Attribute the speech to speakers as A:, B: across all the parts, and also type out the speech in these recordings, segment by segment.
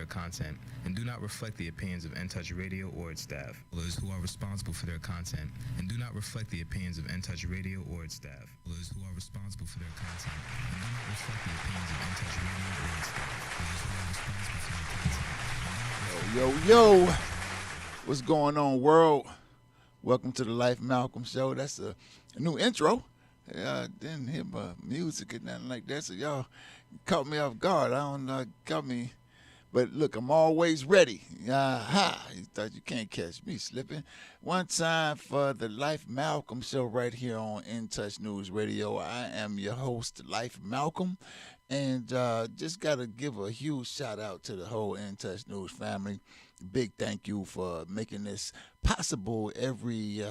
A: their content and do not reflect the opinions of In Touch Radio or its staff. Those who are responsible for their content and do not reflect the opinions of In Touch Radio or its staff. Those who are responsible for their content and do not reflect the opinions of In Touch Radio or its staff. Those who are responsible for their content.
B: Yo, what's going on, world? Welcome to the Life Malcolm Show. That's a new intro. Didn't hear my music and nothing like that, so y'all caught me off guard. I don't know, caught me. But look, I'm always ready. Aha! You thought you can't catch me slipping. One time for the Life Malcolm Show right here on In Touch News Radio. I am your host, Life Malcolm. And just got to give a huge shout out to the whole In Touch News family. Big thank you for making this possible every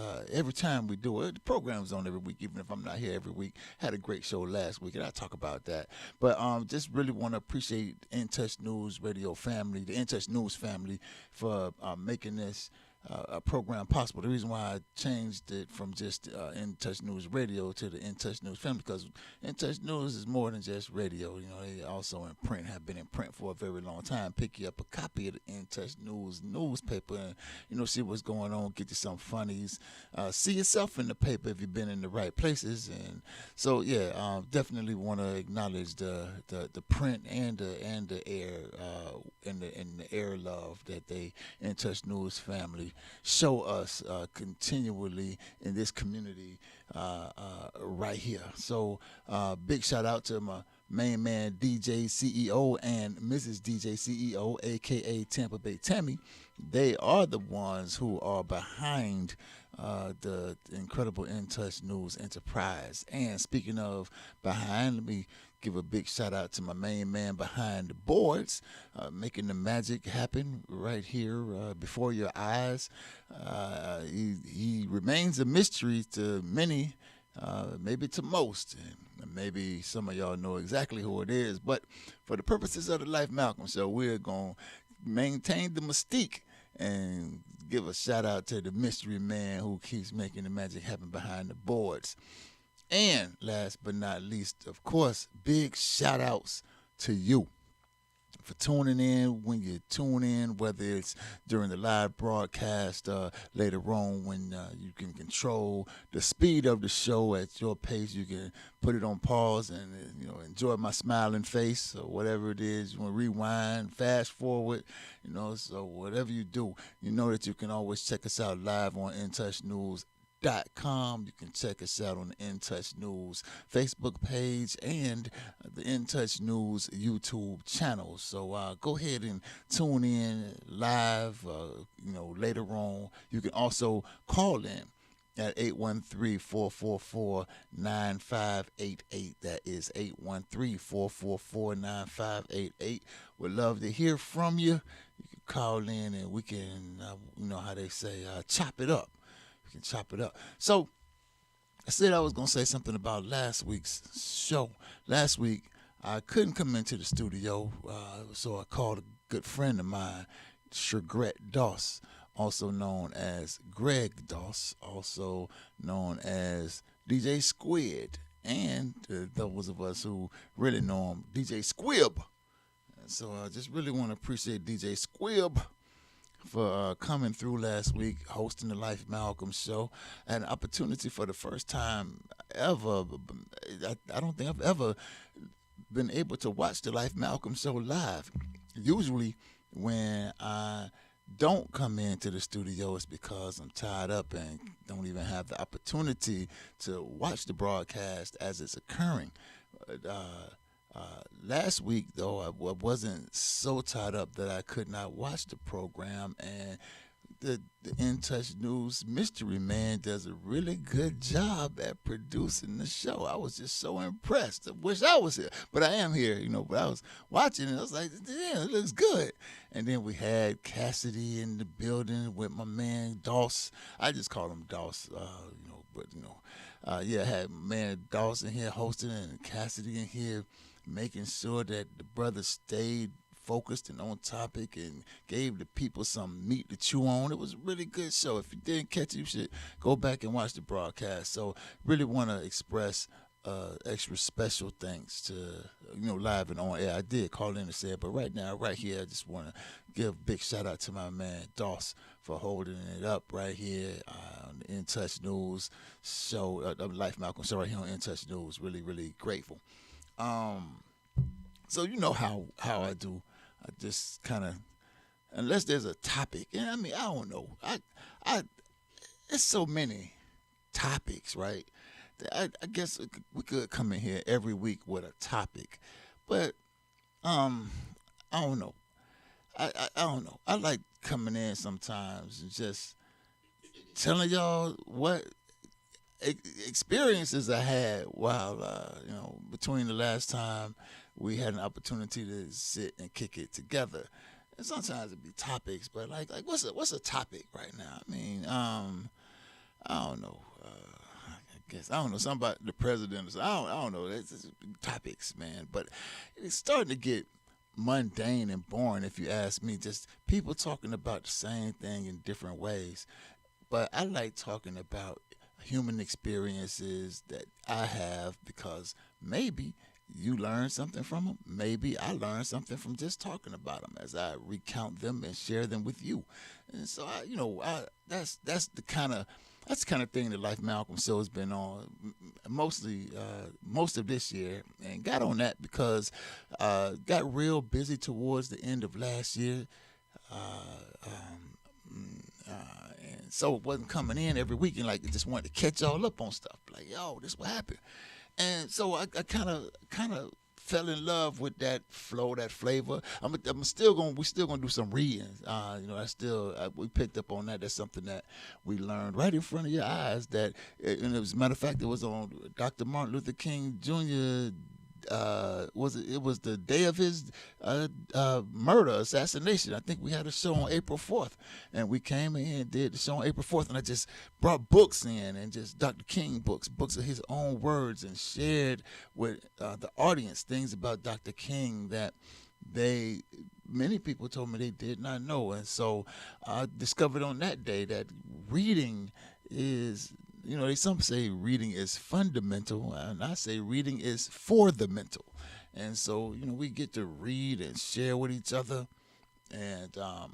B: time we do it. The program's on every week, even if I'm not here every week. Had a great show last week, and I'll talk about that. But just really want to appreciate In Touch News Radio family, the In Touch News family, for making this a program possible. The reason why I changed it from just In Touch News Radio to the In Touch News family, because In Touch News is more than just radio. You know, they also in print, have been in print for a very long time. Pick you up a copy of the In Touch News newspaper and, you know, see what's going on, get you some funnies, see yourself in the paper if you've been in the right places. And so, yeah, definitely want to acknowledge the print and the air and the air love that they In Touch News family show us continually in this community right here. So big shout out to my main man DJ CEO and Mrs. DJ CEO, aka Tampa Bay Tammy. They are the ones who are behind the incredible In Touch News enterprise. And speaking of behind, let me give a big shout out to my main man behind the boards, making the magic happen right here before your eyes. He remains a mystery to many, maybe to most, and maybe some of y'all know exactly who it is. But for the purposes of the Life Malcolm Show, we're going to maintain the mystique and give a shout out to the mystery man who keeps making the magic happen behind the boards. And last but not least, of course, big shout outs to you for tuning in when you tune in, whether it's during the live broadcast later on when you can control the speed of the show at your pace. You can put it on pause and enjoy my smiling face or whatever it is. You want to rewind, fast forward, so whatever you do, you know that you can always check us out live on InTouchNews.com. You can check us out on the In Touch News Facebook page and the In Touch News YouTube channel. So go ahead and tune in live, later on. You can also call in at 813-444-9588. That is 813-444-9588. We'd love to hear from you. You can call in and we can, how they say, chop it up. Can chop it up. So I said I was going to say something about last week's show. Last week, I couldn't come into the studio, so I called a good friend of mine, Shergret Doss, also known as Greg Doss, also known as DJ Squid, and those of us who really know him, DJ Squib. And so I just really want to appreciate DJ Squib for coming through last week, hosting the Life Malcolm Show. I had an opportunity for the first time ever. I don't think I've ever been able to watch the Life Malcolm Show live. Usually when I don't come into the studio, it's because I'm tied up and don't even have the opportunity to watch the broadcast as it's occurring. Last week, though, I wasn't so tied up that I could not watch the program, and the In Touch News mystery man does a really good job at producing the show. I was just so impressed. I wish I was here, but I am here, but I was watching and I was like, damn, it looks good. And then we had Cassidy in the building with my man Doss. I just call him Doss, I had man Doss in here hosting and Cassidy in here making sure that the brothers stayed focused and on topic and gave the people some meat to chew on. It was a really good show. If you didn't catch it, you should go back and watch the broadcast. So really want to express extra special thanks to live and on air. I did call in and say it, but right now, right here, I just want to give a big shout out to my man Doss for holding it up right here on the In Touch News show, the Life Malcolm show right here on In Touch News. Really, really grateful. So you know how I do. I just kind of, unless there's a topic, and I mean I don't know. I it's so many topics, right? I guess we could come in here every week with a topic, but I don't know. I don't know. I like coming in sometimes and just telling y'all what experiences I had while between the last time we had an opportunity to sit and kick it together. And sometimes it'd be topics, but like what's a topic right now? I mean, I don't know. I don't know, something about the president. I don't know. It's topics, man. But it's starting to get mundane and boring, if you ask me. Just people talking about the same thing in different ways. But I like talking about human experiences that I have because maybe you learn something from them. Maybe I learn something from just talking about them as I recount them and share them with you. And so that's the kind of thing that Life Malcolm Show has been on mostly most of this year, and got on that because got real busy towards the end of last year, and so it wasn't coming in every week, and like just wanted to catch y'all up on stuff. Like, yo, this what happened, and so I kind of fell in love with that flow, that flavor. We're still gonna do some reading. We picked up on that. That's something that we learned right in front of your eyes. And as a matter of fact, it was on Dr. Martin Luther King Jr. It was the day of his murder, assassination. I think we had a show on April 4th, and we came in and did the show on April 4th, and I just brought books in, and just Dr. King books of his own words, and shared with the audience things about Dr. King that many people told me they did not know. And so I discovered on that day that reading is, some say reading is fundamental, and I say reading is for the mental. And so, we get to read and share with each other, and we're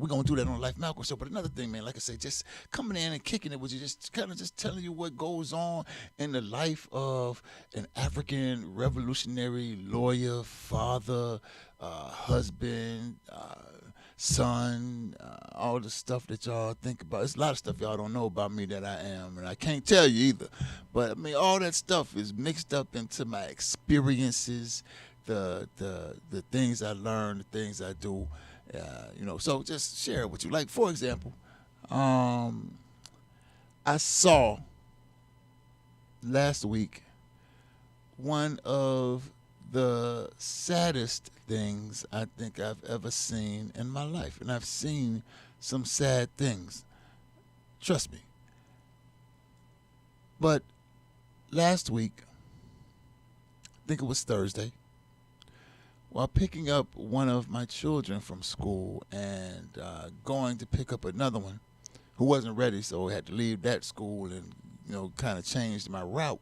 B: going to do that on Life Malcolm Show. But another thing, man, like I say, just coming in and kicking it with you, just kind of just telling you what goes on in the life of an African revolutionary lawyer, father, husband, son, all the stuff that y'all think about. There's a lot of stuff y'all don't know about me that I am, and I can't tell you either. But, I mean, all that stuff is mixed up into my experiences, the things I learn, the things I do. So just share it with you. Like, for example, I saw last week one of the saddest things I think I've ever seen in my life. And I've seen some sad things. Trust me. But last week, I think it was Thursday, while picking up one of my children from school and going to pick up another one who wasn't ready, so I had to leave that school and, kind of changed my route.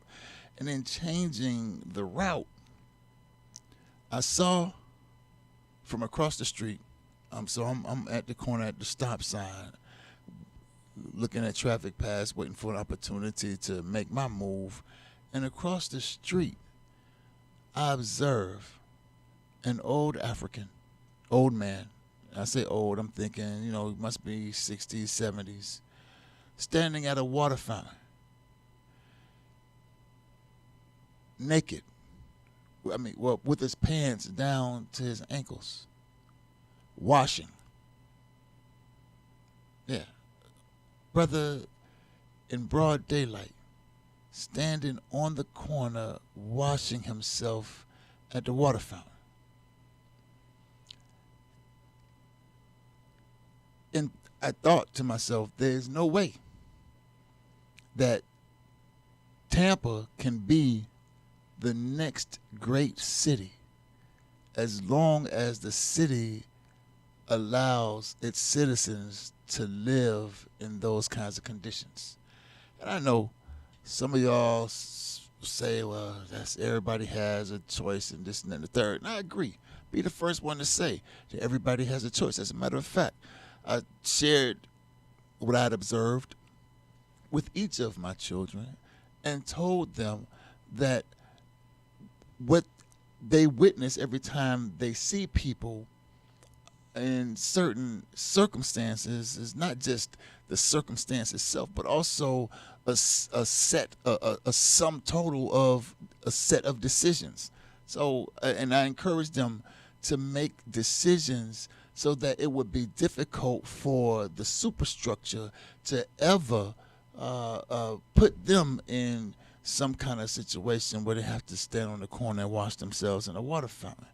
B: And then changing the route, I saw from across the street, so I'm at the corner at the stop sign, looking at traffic pass, waiting for an opportunity to make my move. And across the street, I observe an old man. I say old, I'm thinking, he must be 60s, 70s, standing at a water fountain, naked. With his pants down to his ankles, washing. Yeah. Brother, in broad daylight, standing on the corner, washing himself at the water fountain. And I thought to myself, there's no way that Tampa can be the next great city as long as the city allows its citizens to live in those kinds of conditions. And I know some of y'all say, well, that's everybody has a choice and this and that and the third. And I agree. Be the first one to say that everybody has a choice. As a matter of fact, I shared what I had observed with each of my children and told them that what they witness every time they see people in certain circumstances is not just the circumstance itself, but also a sum total of a set of decisions. So, and I encourage them to make decisions so that it would be difficult for the superstructure to ever put them in some kind of situation where they have to stand on the corner and wash themselves in a water fountain.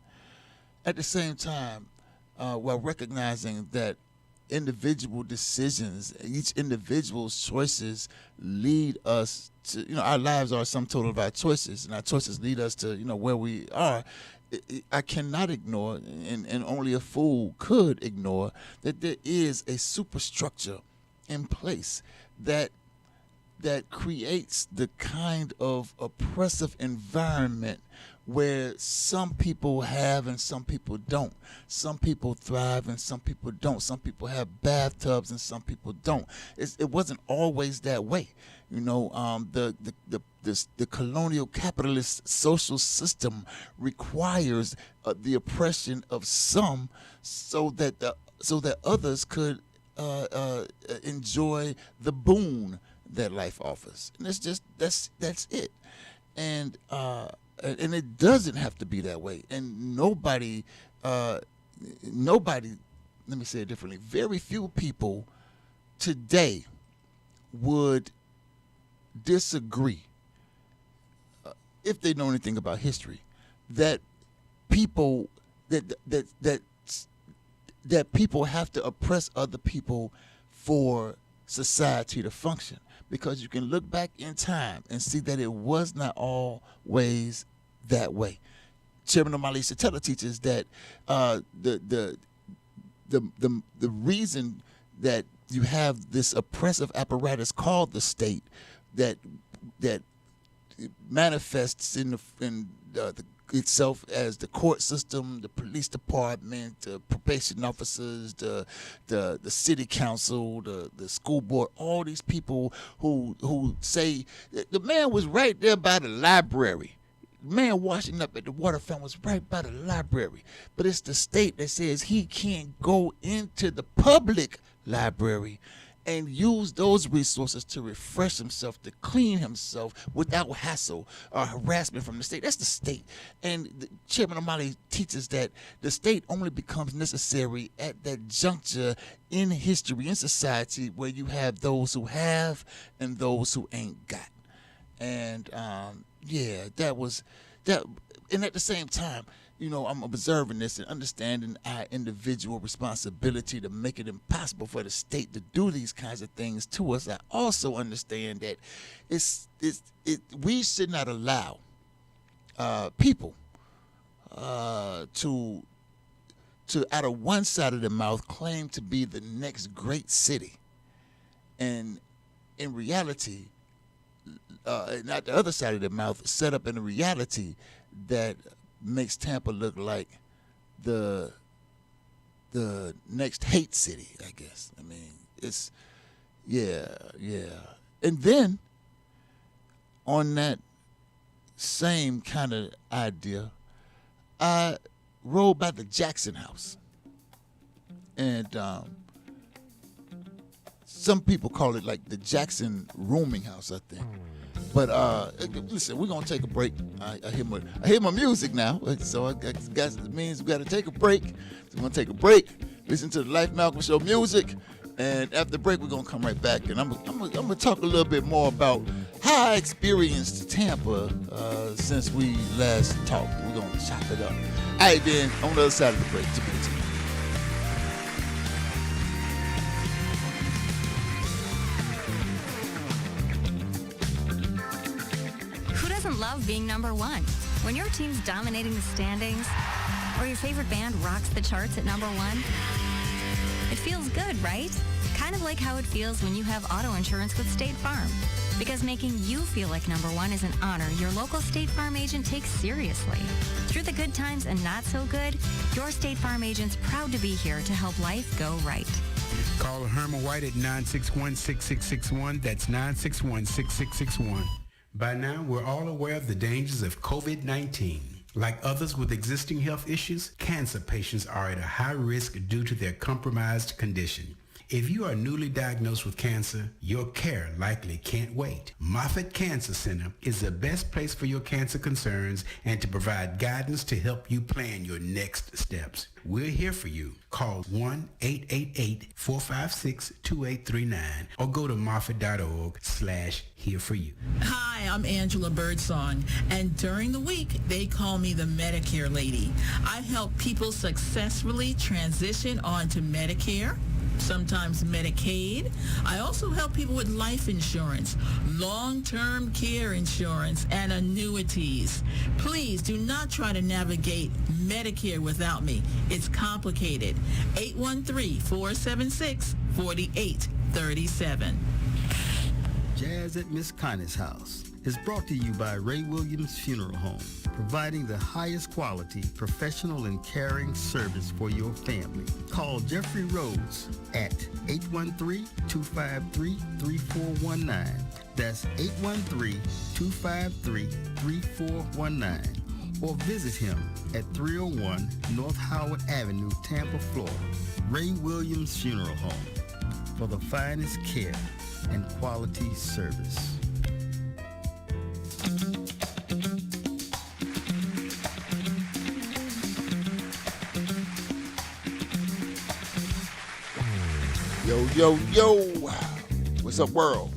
B: At the same time, while recognizing that individual decisions, each individual's choices lead us to, our lives are a sum total of our choices, and our choices lead us to, where we are. I cannot ignore, and only a fool could ignore, that there is a superstructure in place that creates the kind of oppressive environment where some people have and some people don't. Some people thrive and some people don't. Some people have bathtubs and some people don't. It wasn't always that way. The colonial capitalist social system requires the oppression of some so that others could enjoy the boon that life offers. And that's it. And it doesn't have to be that way. And nobody, let me say it differently, very few people today would disagree, if they know anything about history, that people that people have to oppress other people for society to function. Because you can look back in time and see that it was not always that way. Chairman Omali Yeshitela teaches that the reason that you have this oppressive apparatus called the state that manifests in itself as the court system, the police department, the probation officers, the city council, the school board, all these people who say the man was right there by the library. The man washing up at the water fountain was right by the library. But it's the state that says he can't go into the public library and use those resources to refresh himself, to clean himself without hassle or harassment from the state. That's the state. And Chairman Omali teaches that the state only becomes necessary at that juncture in history, in society, where you have those who have and those who ain't got. And that was that. And at the same time, I'm observing this and understanding our individual responsibility to make it impossible for the state to do these kinds of things to us. I also understand that we should not allow people to out of one side of their mouth claim to be the next great city, and in reality, not the other side of their mouth, set up in a reality that makes Tampa look like the next hate city, I guess. I mean, it's yeah. And then on that same kind of idea, I rode by the Jackson House, and some people call it like the Jackson Rooming House, I think. But listen, we're gonna take a break. I hear my music now, so I guess it means we got to take a break. So we're gonna take a break, listen to the Life Malcolm Show music, and after the break, we're gonna come right back, and I'm gonna talk a little bit more about how I experienced Tampa since we last talked. We're gonna chop it up. All right, then on the other side of the break.
C: Love being number one. When your team's dominating the standings, or your favorite band rocks the charts at number one, it feels good, right? Kind of like how it feels when you have auto insurance with State Farm. Because making you feel like number one is an honor your local State Farm agent takes seriously. Through the good times and not so good, your State Farm agent's proud to be here to help life go right.
D: Call Herman White at 961-6661. That's 961-6661. By now, we're all aware of the dangers of COVID-19. Like others with existing health issues, cancer patients are at a high risk due to their compromised condition. If you are newly diagnosed with cancer, your care likely can't wait. Moffitt Cancer Center is the best place for your cancer concerns and to provide guidance to help you plan your next steps. We're here for you. Call 1-888-456-2839 or go to moffitt.org/here-for-you.
E: Hi, I'm Angela Birdsong, and during the week, they call me the Medicare lady. I help people successfully transition onto Medicare, sometimes Medicaid. I also help people with life insurance, long-term care insurance, and annuities. Please do not try to navigate Medicare without me. It's complicated. 813-476-4837.
F: Jazz at Miss Connie's House is brought to you by Ray Williams Funeral Home, providing the highest quality, professional, and caring service for your family. Call Jeffrey Rhodes at 813-253-3419. That's 813-253-3419. Or visit him at 301 North Howard Avenue, Tampa, Florida. Ray Williams Funeral Home, for the finest care and quality service.
B: Yo, what's up, world?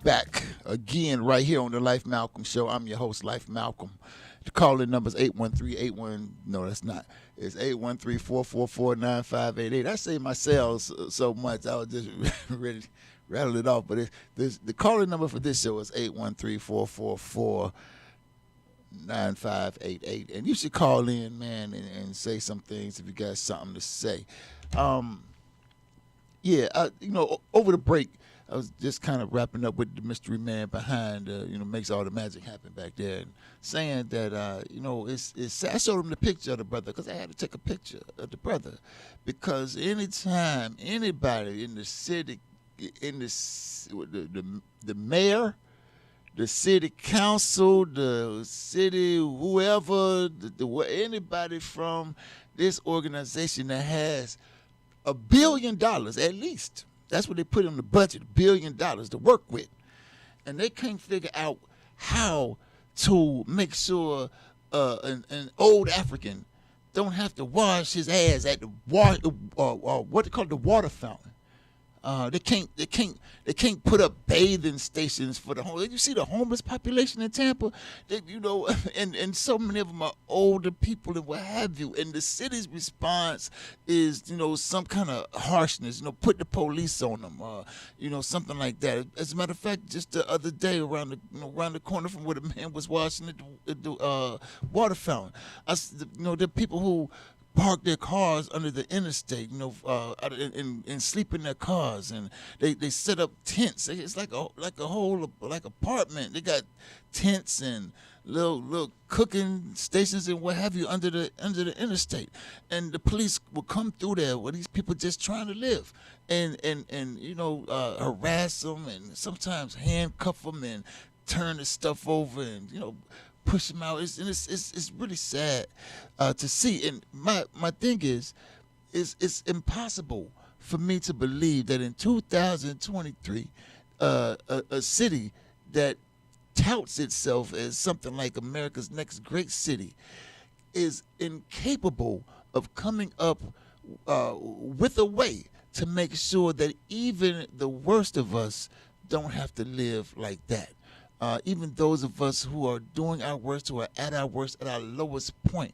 B: Back again right here on the Life Malcolm Show. I'm your host, Life Malcolm. The call-in number is 813-81. No, that's not. It's 813-444-9588. I say my cells so much, I was just ready to rattle it off. But the call-in number for this show is 813-444-9588. And you should call in, man, and say some things if you got something to say. Over the break, I was just kind of wrapping up with the mystery man behind, makes all the magic happen back there, and saying that, it's I showed him the picture of the brother because I had to take a picture of the brother, because anytime anybody in the city, the mayor, the city council, the city, whoever, anybody from this organization that has $1 billion at least. That's what they put in the budget, $1 billion to work with. And they can't figure out how to make sure an old African don't have to wash his ass at the what they call the water fountain. They can't put up bathing stations for the homeless. You see the homeless population in Tampa, and so many of them are older people and what have you. And the city's response is, some kind of harshness, put the police on them, something like that. As a matter of fact, just the other day around the corner from where the man was washing the water fountain, the people who park their cars under the interstate, and sleep in their cars, and they set up tents. It's like a whole apartment. They got tents and little cooking stations and what have you under the interstate, and the police will come through there with these people just trying to live, and harass them and sometimes handcuff them and turn the stuff over and push them out. It's really sad to see. And my thing is it's impossible for me to believe that in 2023, a city that touts itself as something like America's next great city is incapable of coming up with a way to make sure that even the worst of us don't have to live like that. Even those of us who are doing our worst, who are at our worst, at our lowest point.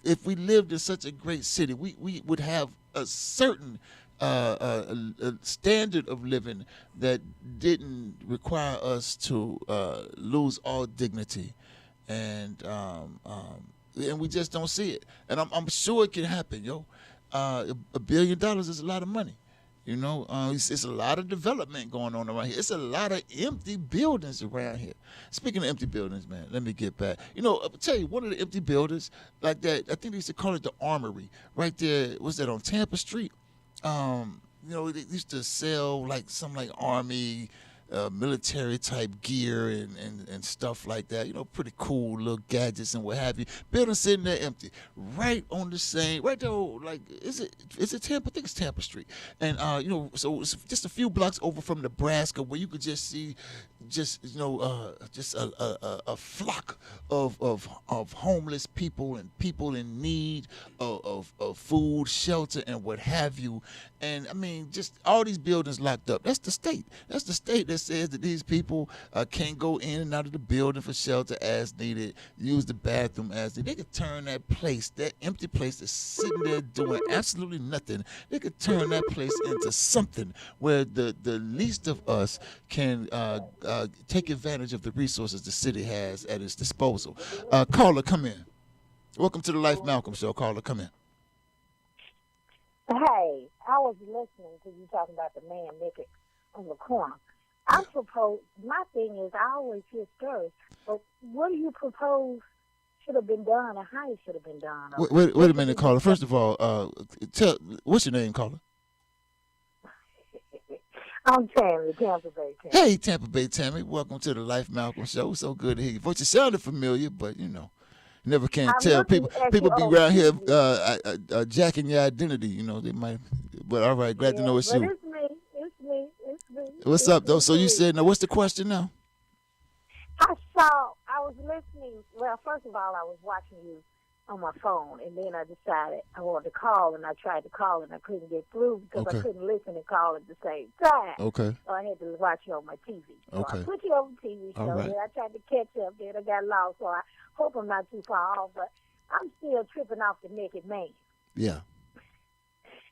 B: If we lived in such a great city, we would have a certain a standard of living that didn't require us to lose all dignity, and we just don't see it. And I'm sure it can happen, yo. $1 billion is a lot of money. You know, it's a lot of development going on around here. It's a lot of empty buildings around here. Speaking of empty buildings, man, let me get back. You know, I'll tell you, one of the empty buildings like that, I think they used to call it the Armory, right there. What's that, on Tampa Street? You know, they used to sell like some like Army, military type gear and stuff like that. You know, pretty cool little gadgets and what have you. Building sitting there empty, right on the same, right there. Like, is it Tampa? I think it's Tampa Street. And you know, so it's just a few blocks over from Nebraska, where you could just see, just a flock of homeless people and people in need of food, shelter, and what have you. And I mean, just all these buildings locked up. That's the state. That's the state that says that these people can't go in and out of the building for shelter as needed, use the bathroom as needed. They could turn that place, that empty place that's sitting there doing absolutely nothing, they could turn that place into something where the least of us can take advantage of the resources the city has at its disposal. Caller, come in. Welcome to the Life Malcolm Show. Caller, come in.
G: Hey, I was listening to you talking about the man naked on the corner. I propose, my thing is, I always hear stories, but what do you propose should have been done or how it should have been done?
B: Wait a minute, caller. First of all, what's your name, caller?
G: I'm Tammy, Tampa Bay Tammy.
B: Hey, Tampa Bay Tammy. Welcome to the Life Malcolm Show. So good to hear your voice. You sounded familiar, but, you know, never can tell. People be around here jacking your identity. You know, they might. But all right, glad to know it's you.
G: It's me.
B: What's up, though? So you said, now what's the question now?
G: I was listening. Well, first of all, I was watching you on my phone, and then I decided I wanted to call, and I tried to call, and I couldn't get through because I couldn't listen and call at the same time.
B: Okay.
G: So I had to watch you on my TV. So
B: Okay.
G: I put you on TV show.
B: All right.
G: Then I tried to catch up. Then I got lost. So I hope I'm not too far off, but I'm still tripping off the naked man
B: Yeah.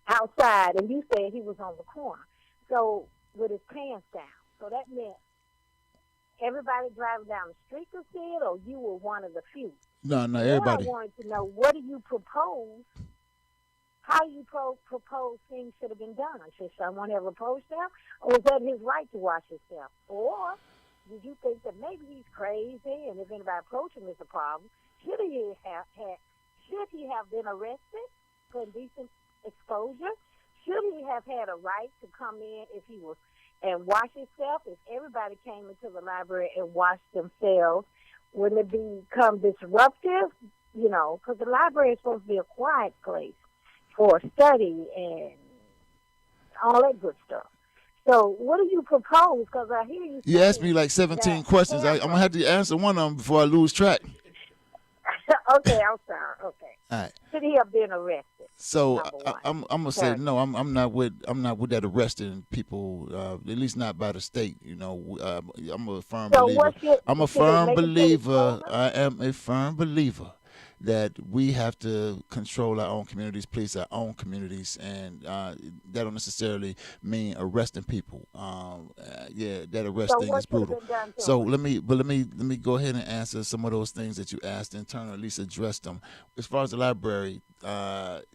G: outside, and you said he was on the corner. So with his pants down. So that meant everybody driving down the street could see it, or you were one of the few?
B: No, everybody.
G: I wanted to know, what do you propose? How you propose things should have been done? Should someone have approached them? Or was that his right to wash himself? Or did you think that maybe he's crazy, and if anybody approached him, it's a problem? Should he have been arrested for indecent exposure? Should he have had a right to come in if he was and wash himself? If everybody came into the library and washed themselves, wouldn't it become disruptive? You know, because the library is supposed to be a quiet place for study and all that good stuff. So what do you propose? Because I hear you.
B: You asked me like 17 questions. I'm going to have to answer one of them before I lose track.
G: Okay, I'm sorry. Okay.
B: All right.
G: Should he have been arrested?
B: So I'm gonna say no. I'm not with that arresting people. At least not by the state. You know, I'm a firm believer. I am a firm believer that we have to control our own communities, police our own communities, and that don't necessarily mean arresting people. That arresting is brutal. So let me go ahead and answer some of those things that you asked in turn, or at least address them. As far as the library,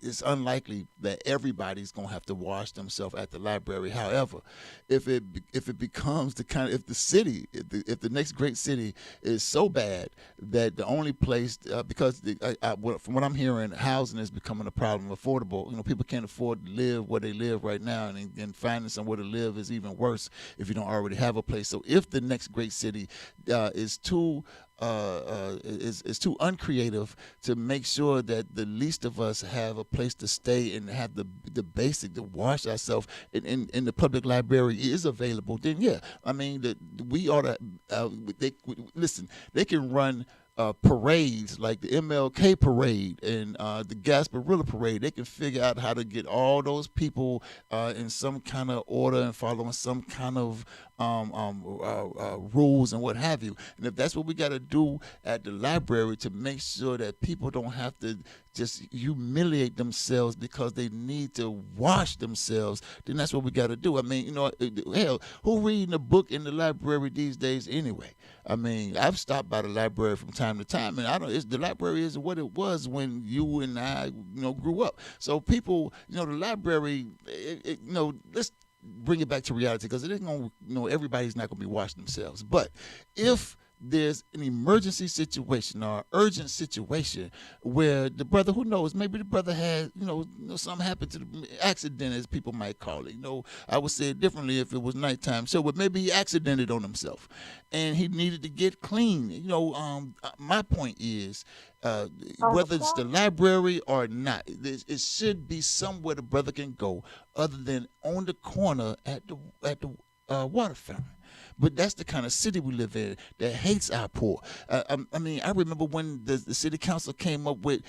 B: it's unlikely that everybody's gonna have to wash themselves at the library. However, if it becomes if the next great city is so bad that the only place because from what I'm hearing, housing is becoming a problem. Affordable, you know, people can't afford to live where they live right now, and finding somewhere to live is even worse if you don't already have a place. So if the next great city is too uncreative to make sure that the least of us have a place to stay and have the basic to wash ourselves, and the public library is available, then yeah, I mean we ought to. They can run parades like the MLK parade and the Gasparilla parade. They can figure out how to get all those people in some kind of order and following some kind of rules and what have you. And if that's what we got to do at the library to make sure that people don't have to just humiliate themselves because they need to wash themselves, then that's what we got to do. I mean, you know, hell, who reading a book in the library these days anyway? I mean, I've stopped by the library from time time to time. And the library is what it was when you and I, grew up. So people, the library, let's bring it back to reality, because it isn't going to, everybody's not going to be watching themselves. But if there's an emergency situation or urgent situation where the brother, who knows, maybe the brother had, something happened to the accident, as people might call it. I would say it differently if it was nighttime. So, but maybe he accidented on himself and he needed to get clean. My point is, whether it's the library or not, it should be somewhere the brother can go other than on the corner at the water fountain. But that's the kind of city we live in that hates our poor. I remember when the city council came up with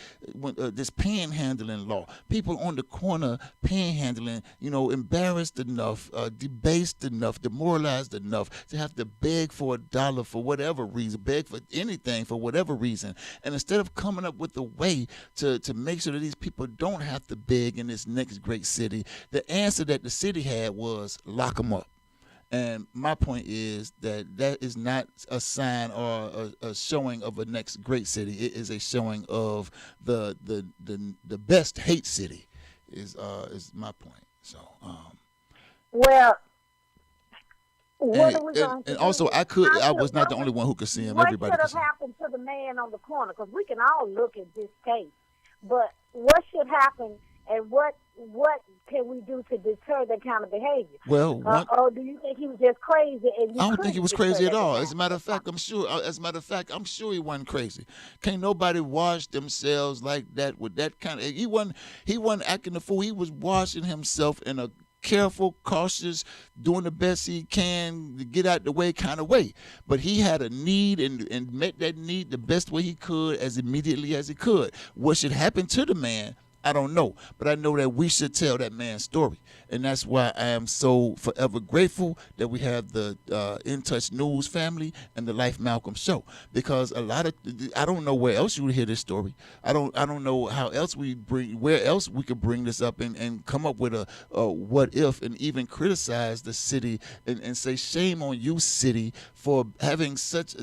B: this panhandling law. People on the corner panhandling, embarrassed enough, debased enough, demoralized enough to have to beg for $1 for whatever reason, beg for anything for whatever reason. And instead of coming up with a way to make sure that these people don't have to beg in this next great city, the answer that the city had was lock them up. And my point is that is not a sign or a showing of a next great city. It is a showing of the best hate city. Is my point. So.
G: Well. What are we going to
B: and
G: do?
B: also, I was not the only one who could see him. Everybody could see him.
G: What should have happened to the man on the corner? Because we can all look at this case, but what should happen, and what can we do to deter that kind of behavior?
B: Well,
G: or do you think he was just crazy? And
B: I don't think he was crazy at all. As a matter of fact, I'm sure he wasn't crazy. Can't nobody wash themselves like that with that kind of. He wasn't acting a fool. He was washing himself in a careful, cautious, doing the best he can to get out the way kind of way. But he had a need and met that need the best way he could, as immediately as he could. What should happen to the man, I don't know, but I know that we should tell that man's story. And that's why I am so forever grateful that we have the In Touch News family and the Life Malcolm show, because I don't know where else you would hear this story. I don't know how else where else we could bring this up and come up with a what if, and even criticize the city and say shame on you, city, for having such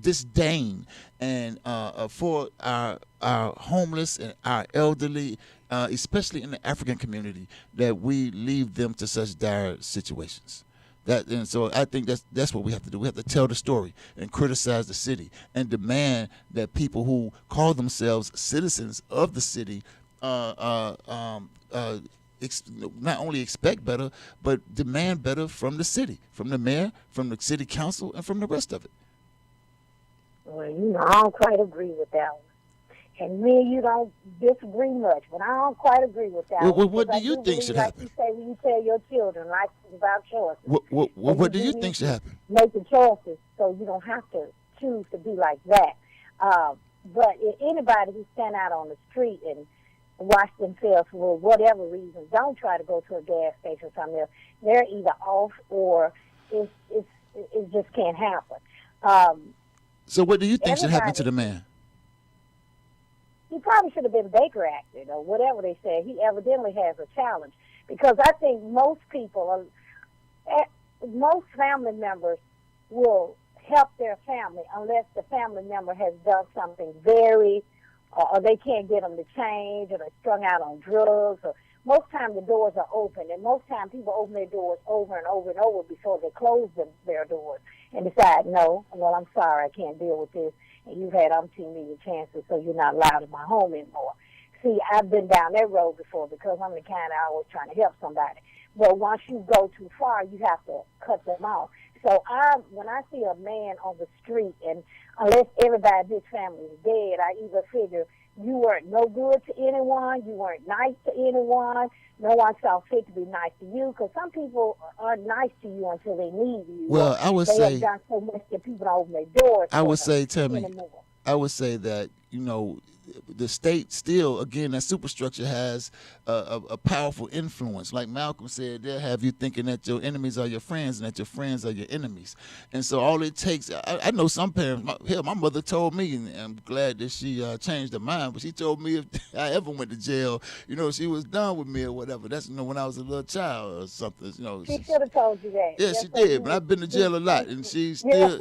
B: disdain and for our homeless and our elderly, especially in the African community, that we leave them to such dire situations. And so I think that's what we have to do. We have to tell the story and criticize the city and demand that people who call themselves citizens of the city not only expect better, but demand better from the city, from the mayor, from the city council, and from the rest of it.
G: Well, I don't quite agree with that one. And me and you don't disagree much, but I don't quite agree with that.
B: Well, what do you think should happen?
G: Like you say, when you tell your children, life is about choices.
B: What do you think should happen?
G: Make the choices so you don't have to choose to be like that. But if anybody who stand out on the street and watch themselves for whatever reason, don't try to go to a gas station or something else. They're either off or it just can't happen.
B: So what do you think should happen to the man?
G: He probably should have been Baker acted or whatever they said. He evidently has a challenge, because I think most family members will help their family unless the family member has done something or they can't get them to change, or they're strung out on drugs. Or most times the doors are open, and most times people open their doors over and over and over before they close their doors and decide, no, well, I'm sorry, I can't deal with this, and you've had umpteen million chances, so you're not allowed in my home anymore. See, I've been down that road before, because I'm the kind of always trying to help somebody. But once you go too far, you have to cut them off. So when I see a man on the street, and unless everybody in his family is dead, I either figure you weren't no good to anyone, you weren't nice to anyone, no one saw fit to be nice to you, because some people aren't nice to you until they need you.
B: Well, I would say
G: they have done so much that people don't open their doors.
B: I would say, Tammy,
G: anymore.
B: I would say that, the state still, again, that superstructure has a powerful influence. Like Malcolm said, they'll have you thinking that your enemies are your friends and that your friends are your enemies. And so all it takes, I know some parents, my mother told me, and I'm glad that she changed her mind, but she told me if I ever went to jail, she was done with me or whatever. That's, when I was a little child or something.
G: She should have told you that.
B: Yeah, she did. But I've been to jail a lot, and she's still,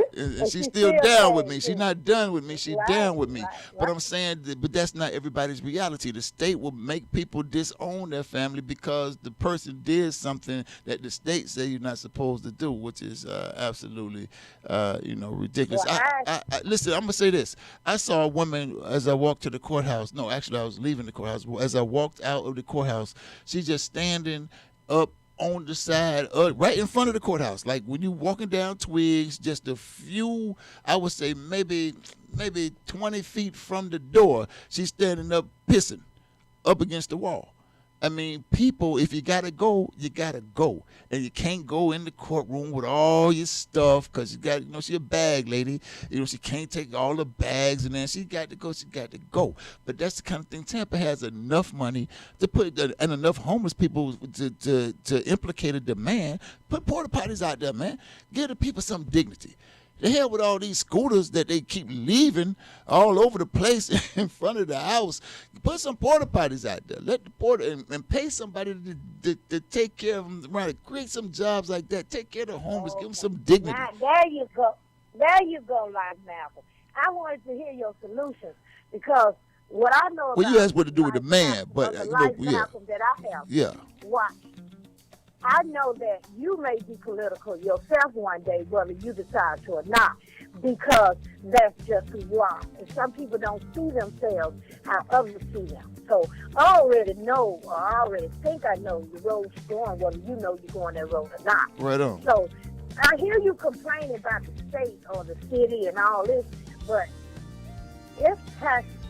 B: she's still down with me. She's not done with me. She's down with me. But I'm saying, but that's not everybody's reality. The state will make people disown their family because the person did something that the state say you're not supposed to do, which is absolutely, ridiculous.
G: Well,
B: listen, I'm gonna say this. I saw a woman as I walked to the courthouse. No, actually, I was leaving the courthouse. As I walked out of the courthouse, she's just standing up on the side, right in front of the courthouse. Like when you walking down Twigs, just a few, I would say maybe 20 feet from the door, she's standing up pissing up against the wall. I mean, people, if you got to go, you got to go. And you can't go in the courtroom with all your stuff because you got, she a bag lady. She can't take all the bags, and then she got to go. But that's the kind of thing. Tampa has enough money to put, and enough homeless people to implicate a demand. Put porta potties out there, man. Give the people some dignity. The hell with all these scooters that they keep leaving all over the place in front of the house. Put some porta potties out there. Let the porta and pay somebody to take care of them around. Create some jobs like that. Take care of the homeless. Give them some dignity.
G: Now, there you go. There you go, Life Malcolm. I wanted to hear your solutions because what I know about...
B: Well, you asked what to do with the man, but...
G: Malcolm that I have.
B: Yeah.
G: Watch. I know that you may be political yourself one day, whether you decide to or not, because that's just who you are. And some people don't see themselves how others see them. So I already know, or I already think I know the road you're going, whether you know you're going that road or not.
B: Right on.
G: So I hear you complaining about the state or the city and all this, but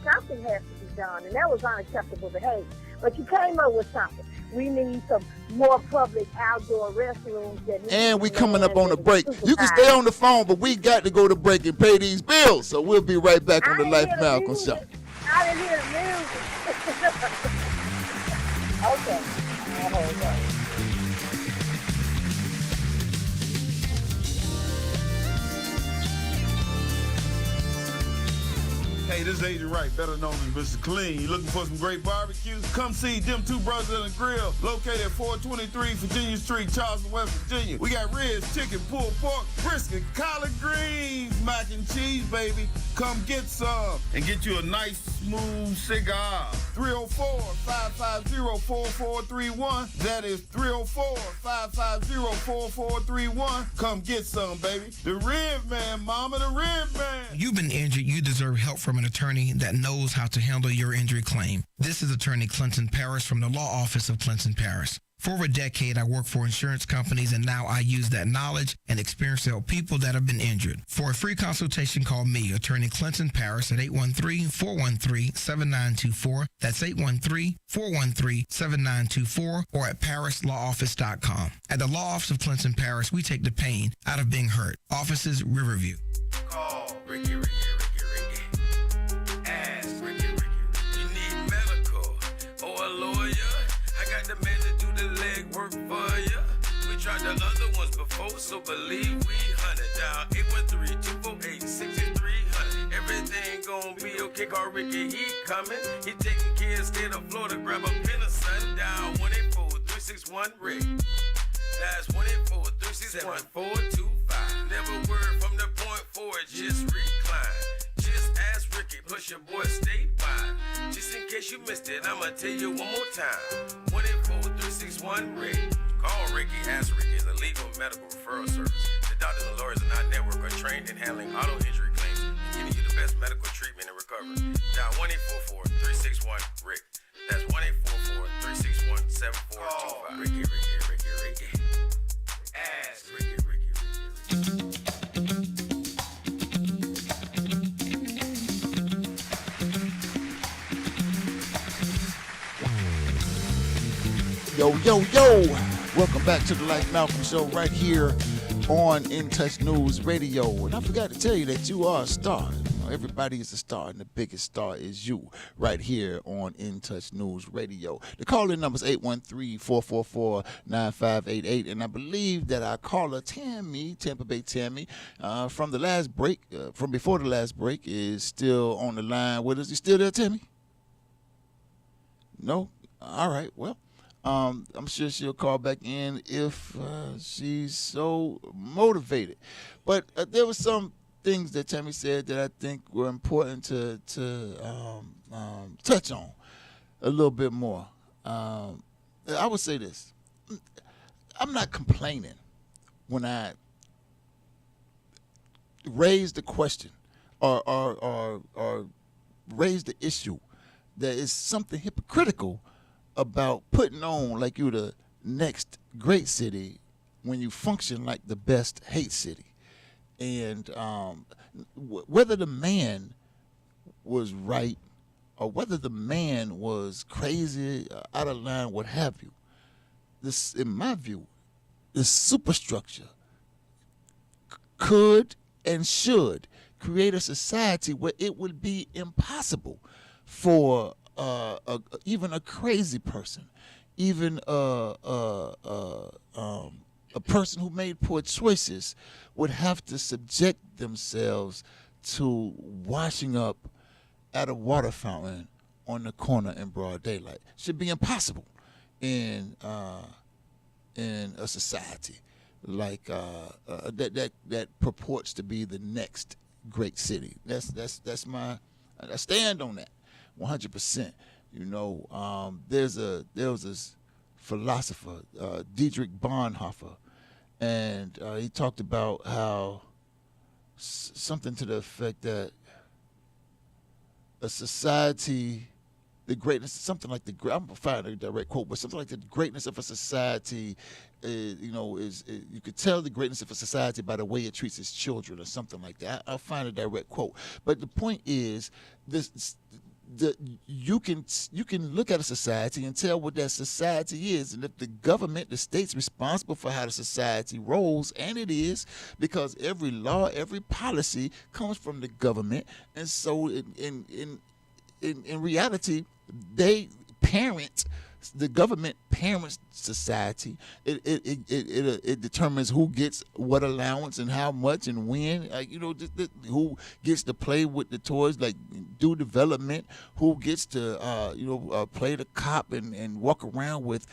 G: something has to be done, and that was unacceptable behavior. But you came up with something. We need some more public outdoor restrooms.
B: And we coming up on a break. You can stay on the phone, but we got to go to break and pay these bills. So we'll be right back on the Life Malcolm Show.
G: I didn't hear the music. Okay. Hold on.
H: Hey, this is Agent Wright, better known as Mr. Clean. You looking for some great barbecues? Come see them two brothers in the grill, located at 423 Virginia Street, Charleston, West Virginia. We got ribs, chicken, pulled pork, brisket, collard greens, mac and cheese, baby. Come get some and get you a nice, smooth cigar. 304-550-4431. That is 304-550-4431. Come get some, baby. The Rib Man, mama, the Rib Man.
I: You've been injured. You deserve help from an attorney that knows how to handle your injury claim. This is Attorney Clinton Paris from the Law Office of Clinton Paris. For over a decade, I worked for insurance companies, and now I use that knowledge and experience to help people that have been injured. For a free consultation, call me, Attorney Clinton Paris, at 813-413-7924. That's 813-413-7924, or at parislawoffice.com. At the Law Office of Clinton Paris, we take the pain out of being hurt. Offices, Riverview.
D: Call Ricky. Ask Ricky. You need medical or a lawyer? I got the man to do the legwork for ya. We tried the other ones before, so believe we hunted down 813-248-6300. Everything gon' be okay. Call Ricky, he coming. He taking care of state of Florida. Grab a pen or sundown. 184-361-RICK. That's 184-361-425. Never word from the point forward, just recline. Just ask Ricky, push your boy statewide. Just in case you missed it, I'ma tell you one more time. 184-361-RICK. Call Ricky, ask Ricky. Is a legal medical referral service. The doctors and lawyers in our network are trained in handling auto injury claims and giving you the best medical treatment and recovery. Dial 1-844-361-RICK. That's 1-844-361-7425. Ricky. Ask Ricky.
B: Yo. Welcome back to the Life Malcolm Show right here on In Touch News Radio. And I forgot to tell you that you are a star. everybody is a star, and the biggest star is you right here on In Touch News Radio. The call-in number is 813-444-9588, and I believe that our caller, Tammy, Tampa Bay Tammy, from the last break, from before the last break, is still on the line with us. You still there, Tammy? No? All right, well. I'm sure she'll call back in if she's so motivated. But there were some things that Tammy said that I think were important to touch on a little bit more. I would say this. I'm not complaining when I raise the question or raise the issue that is something hypocritical about putting on like you're the next great city when you function like the best hate city. And whether the man was right or whether the man was crazy, out of line, what have you, this, in my view, this superstructure could and should create a society where it would be impossible for even a crazy person, even a person who made poor choices would have to subject themselves to washing up at a water fountain on the corner in broad daylight. Should be impossible in a society like that purports to be the next great city. That's my, I stand on that 100%. You know, there was this philosopher, Dietrich Bonhoeffer, and he talked about how something to the effect that a society, the greatness, something like I'm gonna find a direct quote, but something like the greatness of a society, is you could tell the greatness of a society by the way it treats its children, or something like that. I'll find a direct quote, but the point is this. You can look at a society and tell what that society is, and if the government, the state's responsible for how the society rolls, and it is, because every law, every policy comes from the government, and so in reality, the government parents society. It determines who gets what allowance and how much and when. Who gets to play with the toys, like do development. Who gets to play the cop and walk around with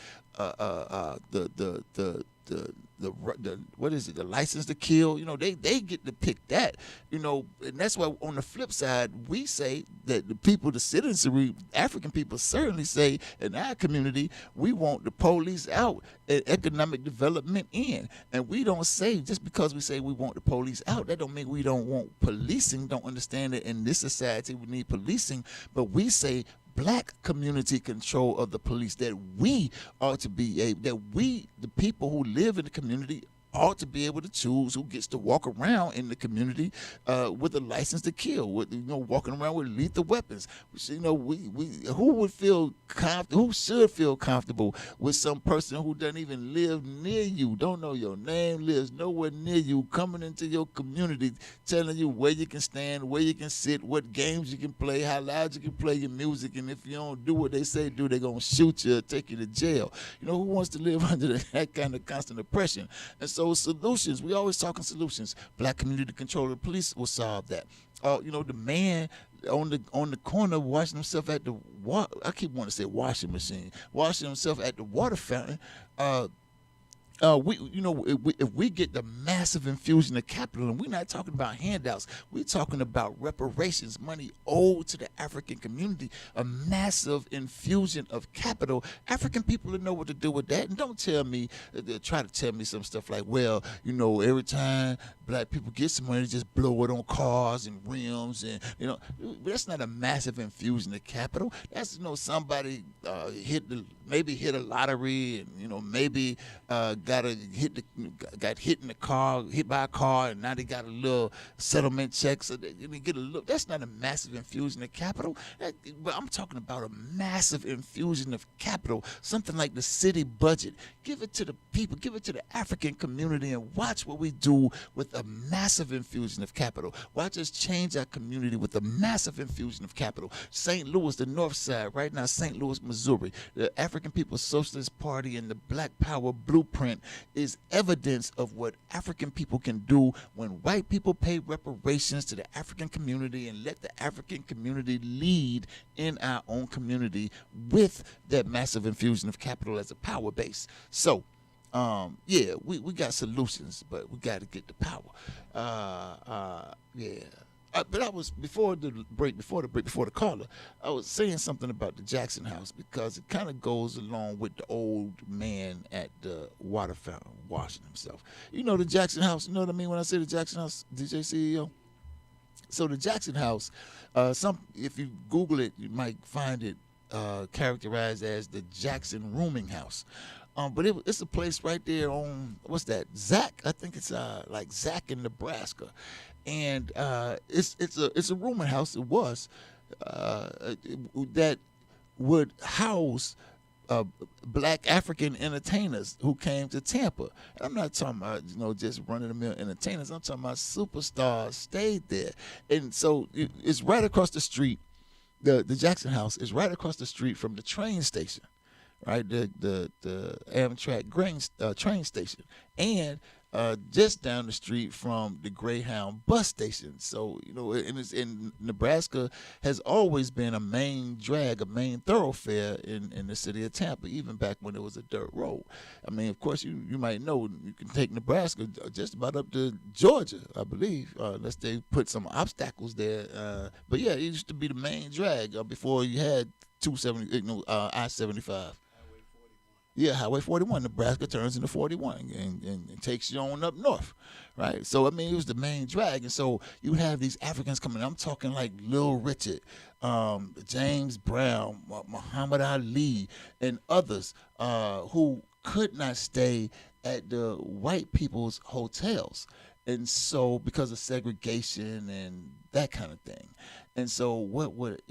B: the license to kill. They get to pick that. And that's why on the flip side we say that the citizenry, African people certainly say in our community, we want the police out and economic development in. And we don't say, just because we say we want the police out, that don't mean we don't want policing. Don't understand that in this society we need policing, but we say black community control of the police, that we ought to be able, that we, the people who live in the community, ought to be able to choose who gets to walk around in the community with a license to kill, with walking around with lethal weapons. Who should feel comfortable with some person who doesn't even live near you, don't know your name, lives nowhere near you, coming into your community, telling you where you can stand, where you can sit, what games you can play, how loud you can play your music, and if you don't do what they say do, they're gonna shoot you or take you to jail. Who wants to live under that kind of constant oppression? And so solutions, we always talking solutions. Black community control of the police will solve that. The man on the corner washing himself at the I keep wanting to say washing machine, washing himself at the water fountain. If we get the massive infusion of capital, and we're not talking about handouts, we're talking about reparations, money owed to the African community, a massive infusion of capital. African people will know what to do with that. And don't try to tell me some stuff like, well, every time black people get some money, they just blow it on cars and rims, and that's not a massive infusion of capital. That's somebody hit a lottery, and maybe got hit in the car, hit by a car, and now they got a little settlement check, so they get a little. That's not a massive infusion of capital. But I'm talking about a massive infusion of capital, something like the city budget. Give it to the people, give it to the African community, and watch what we do with a massive infusion of capital. Watch us change our community with a massive infusion of capital. St. Louis, the north side, right now, St. Louis, Missouri, the African People's Socialist Party and the Black Power blueprint is evidence of what African people can do when white people pay reparations to the African community and let the African community lead in our own community with that massive infusion of capital as a power base. So, yeah, we got solutions, but we got to get the power. Yeah. But I was before the caller, I was saying something about the Jackson House because it kind of goes along with the old man at the water fountain washing himself. You know the Jackson House. You know what I mean when I say the Jackson House, DJ CEO. So the Jackson House, if you Google it, you might find it characterized as the Jackson Rooming House. But it's a place right there on, what's that, Zach? I think it's like Zach in Nebraska. And it's a rooming house. It was that would house black African entertainers who came to Tampa. And I'm not talking about just run-of-the-mill entertainers. I'm talking about superstars stayed there. And so it's right across the street. The Jackson House is right across the street from the train station, right? The Amtrak train station, and just down the street from the Greyhound bus station. So, in Nebraska has always been a main drag, a main thoroughfare in the city of Tampa, even back when it was a dirt road. I mean, of course, you might know you can take Nebraska just about up to Georgia, I believe, unless they put some obstacles there. But yeah, it used to be the main drag before you had I-75. Yeah, Highway 41, Nebraska turns into 41 and takes you on up north, right? So, I mean, it was the main drag. And so you have these Africans coming. I'm talking like Lil Richard, James Brown, Muhammad Ali, and others who could not stay at the white people's hotels. And so because of segregation and that kind of thing. And so what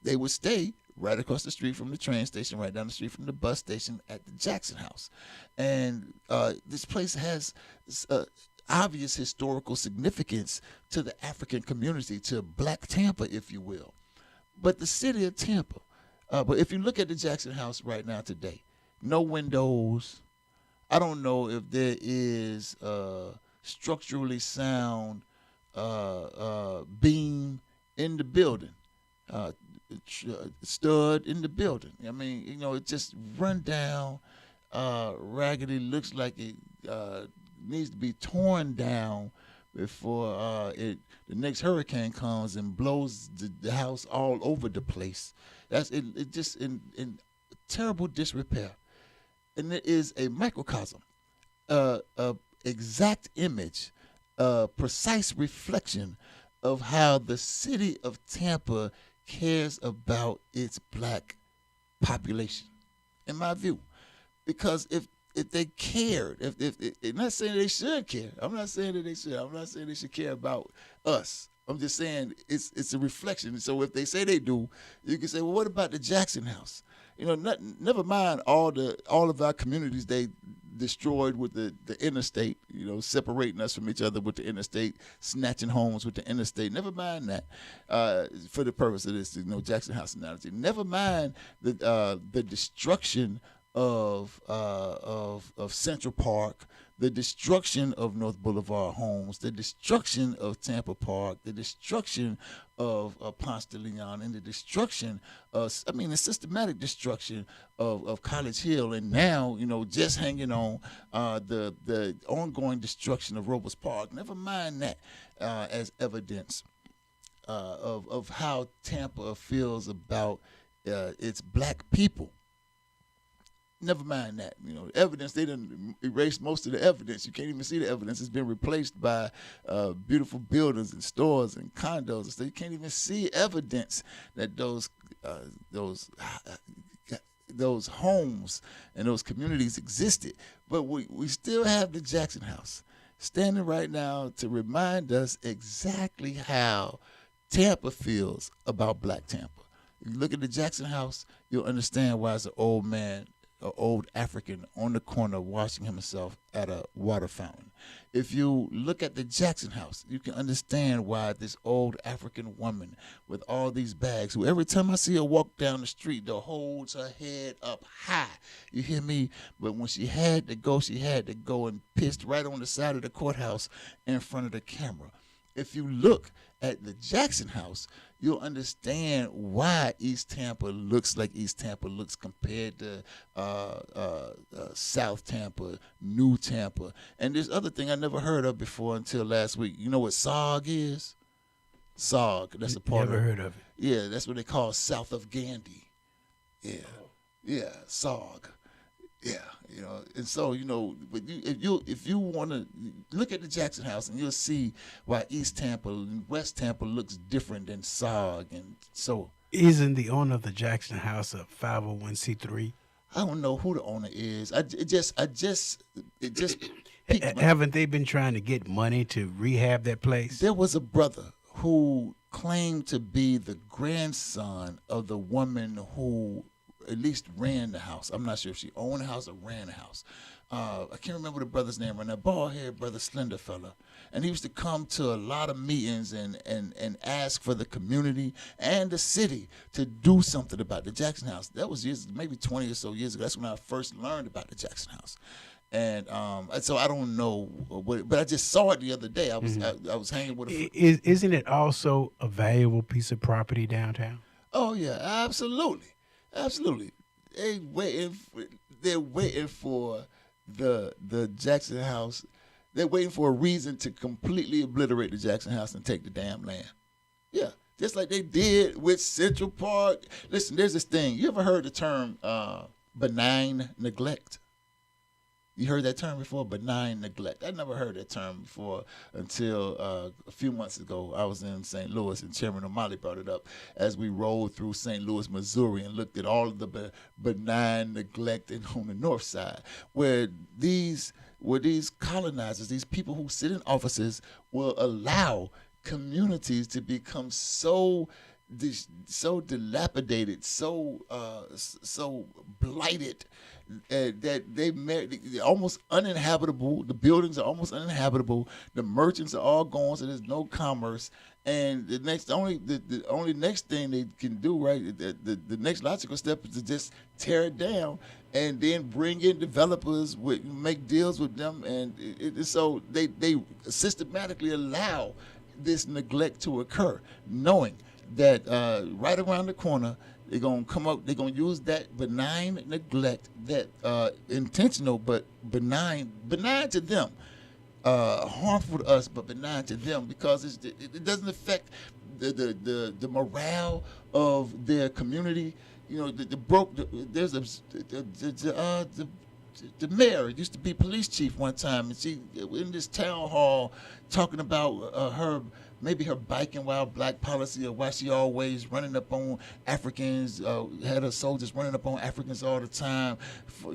B: they would stay right across the street from the train station, right down the street from the bus station at the Jackson House. And this place has obvious historical significance to the African community, to Black Tampa, if you will. But the city of Tampa, but if you look at the Jackson House right now today, no windows. I don't know if there is structurally sound beam in the building. Stud in the building. I mean, it just run down, raggedy, looks like it needs to be torn down before the next hurricane comes and blows the house all over the place. That's it just in terrible disrepair. And it is a microcosm, exact image, precise reflection of how the city of Tampa cares about its black population, in my view. Because if they cared, if I'm not saying they should care. I'm not saying that they should. I'm not saying they should care about us. I'm just saying it's a reflection. So if they say they do, you can say, well, what about the Jackson House? Never mind all of our communities they destroyed with the interstate, separating us from each other with the interstate, snatching homes with the interstate. Never mind that for the purpose of this, Jackson House analogy. Never mind the destruction of Central Park, the destruction of North Boulevard homes, the destruction of Tampa Park, the destruction of Ponce de Leon, and the destruction the systematic destruction of College Hill, and now, just hanging on the ongoing destruction of Robles Park. Never mind that as evidence of how Tampa feels about its black people. Never mind that. Evidence, they done erased most of the evidence. You can't even see the evidence. It's been replaced by beautiful buildings and stores and condos. So you can't even see evidence that those those homes and those communities existed. But we still have the Jackson House standing right now to remind us exactly how Tampa feels about Black Tampa. If you look at the Jackson House, you'll understand why it's an old man, an old African on the corner washing himself at a water fountain. If you look at the Jackson House, you can understand why this old African woman with all these bags, who every time I see her walk down the street, that holds her head up high. You hear me? But when she had to go and pissed right on the side of the courthouse in front of the camera. If you look at the Jackson House, you'll understand why East Tampa looks like East Tampa looks compared to South Tampa, New Tampa. And this other thing I never heard of before until last week. You know what SOG is? SOG. That's a part
D: Never heard of it.
B: Yeah, that's what they call South of Gandhi. Yeah. Yeah, SOG. Yeah, and so but if you want to look at the Jackson House, and you'll see why East Tampa and West Tampa looks different than SOG, and so
D: isn't the owner of the Jackson House a 501c3?
B: I don't know who the owner is. It just
D: haven't they been trying to get money to rehab that place?
B: There was a brother who claimed to be the grandson of the woman who at least ran the house. I'm not sure if she owned the house or ran the house. I can't remember the brother's name right now. Bald-haired brother, slender fella. And he used to come to a lot of meetings and ask for the community and the city to do something about the Jackson House. That was maybe 20 or so years ago. That's when I first learned about the Jackson House. And so I don't know, but I just saw it the other day. I was hanging with a...
D: Isn't it also a valuable piece of property downtown?
B: Oh, yeah, absolutely. Absolutely. They're waiting for the Jackson House. They're waiting for a reason to completely obliterate the Jackson House and take the damn land. Yeah, just like they did with Central Park. Listen, there's this thing. You ever heard the term benign neglect? You heard that term before, benign neglect? I never heard that term before until a few months ago. I was in St. Louis, and Chairman O'Malley brought it up as we rolled through St. Louis, Missouri, and looked at all of the benign neglect on the north side, where these colonizers, these people who sit in offices, will allow communities to become so dilapidated, so blighted, that they're almost uninhabitable. The buildings are almost uninhabitable. The merchants are all gone, so there's no commerce. And the only next thing they can do, right? The next logical step is to just tear it down and then bring in developers, make deals with them, and so they systematically allow this neglect to occur, knowing that right around the corner, they're going to come up, they're going to use that benign neglect, that intentional but benign to them, harmful to us but benign to them, because it doesn't affect the morale of their community. There's the mayor used to be police chief one time, and she in this town hall talking about maybe her biking while black policy, or why she always running up on Africans, had her soldiers running up on Africans all the time for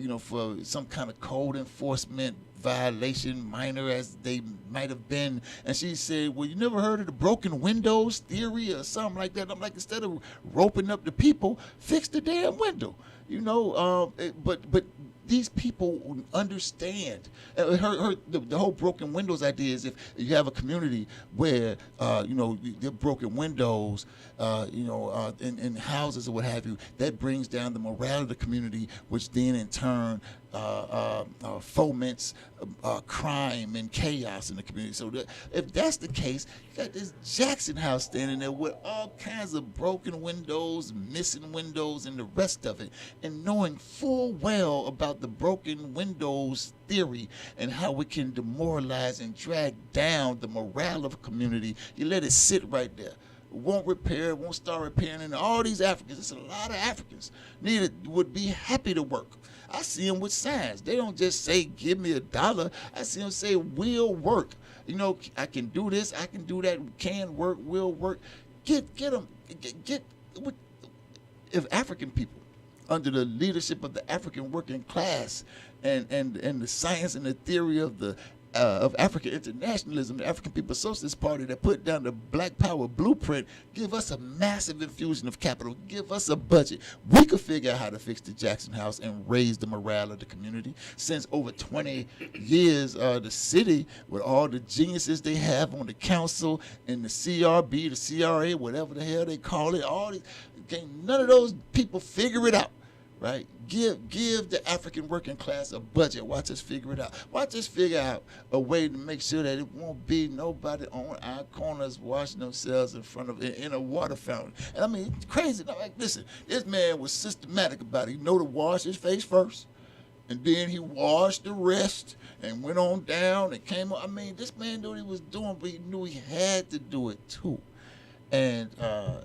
B: some kind of code enforcement violation, minor as they might have been. And she said, well, you never heard of the broken windows theory or something like that? I'm like, instead of roping up the people, fix the damn window. But these people understand. The whole broken windows idea is if you have a community where there are broken windows, in houses or what have you, that brings down the morale of the community, which then in turn foments crime and chaos in the community. So if that's the case, you got this Jackson House standing there with all kinds of broken windows, missing windows, and the rest of it, and knowing full well about the broken windows theory and how it can demoralize and drag down the morale of a community. You let it sit right there. Won't repair, won't start repairing. And all these Africans, it's a lot of Africans, would be happy to work. I see them with signs. They don't just say, give me $1. I see them say, we'll work. I can do this, I can do that, can work, will work. Get them. If African people under the leadership of the African working class and the science and the theory of the of African internationalism, the African People's Socialist Party that put down the Black Power blueprint, give us a massive infusion of capital, give us a budget. We could figure out how to fix the Jackson House and raise the morale of the community. Since over 20 years, the city, with all the geniuses they have on the council and the CRB, the CRA, whatever the hell they call it, none of those people figure it out. Right? Give the African working class a budget. Watch us figure it out. Watch us figure out a way to make sure that it won't be nobody on our corners washing themselves in a water fountain. And I mean, it's crazy. Like, listen, this man was systematic about it. He knew to wash his face first, and then he washed the rest and went on down and came on. I mean, this man knew what he was doing, but he knew he had to do it too. And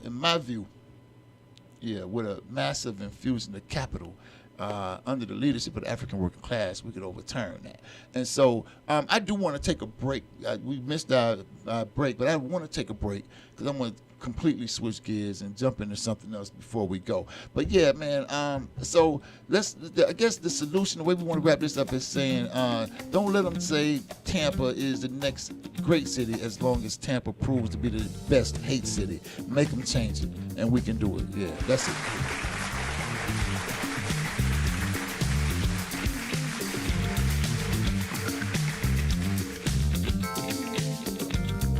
B: in my view, with a massive infusion of capital under the leadership of the African working class, we could overturn that. And so I do want to take a break. We missed our break, but I want to take a break because I'm going to completely switch gears and jump into something else before we go. But yeah, man, so I guess the solution, the way we want to wrap this up is saying, don't let them say Tampa is the next great city as long as Tampa proves to be the best hate city. Make them change it, and we can do it. Yeah, that's it.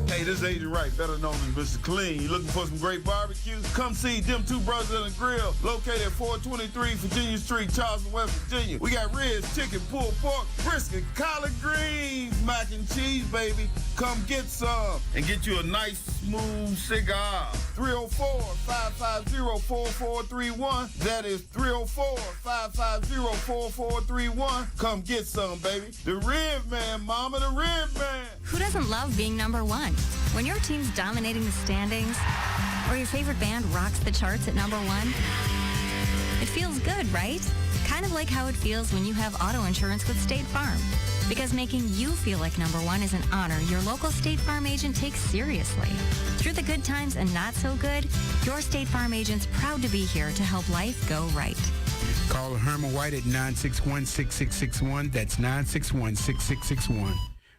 H: Hey, this is Agent Wright, better known as Mr. Clean. You looking for some great barbecue? Come see Them Two Brothers and a Grill, located at 423 Virginia Street, Charleston, West Virginia. We got ribs, chicken, pulled pork, brisket, collard greens, mac and cheese, baby. Come get some and get you a nice, smooth cigar. 304-550-4431. That is 304-550-4431. Come get some, baby. The Rib Man, mama, the Rib Man.
C: Who doesn't love being number one? When your team's dominating the standings, or your favorite band rocks the charts at number one, it feels good, right? Kind of like how it feels when you have auto insurance with State Farm. Because making you feel like number one is an honor your local State Farm agent takes seriously. Through the good times and not so good, your State Farm agent's proud to be here to help life go right.
D: Call Herman White at 961-6661. That's 961-6661.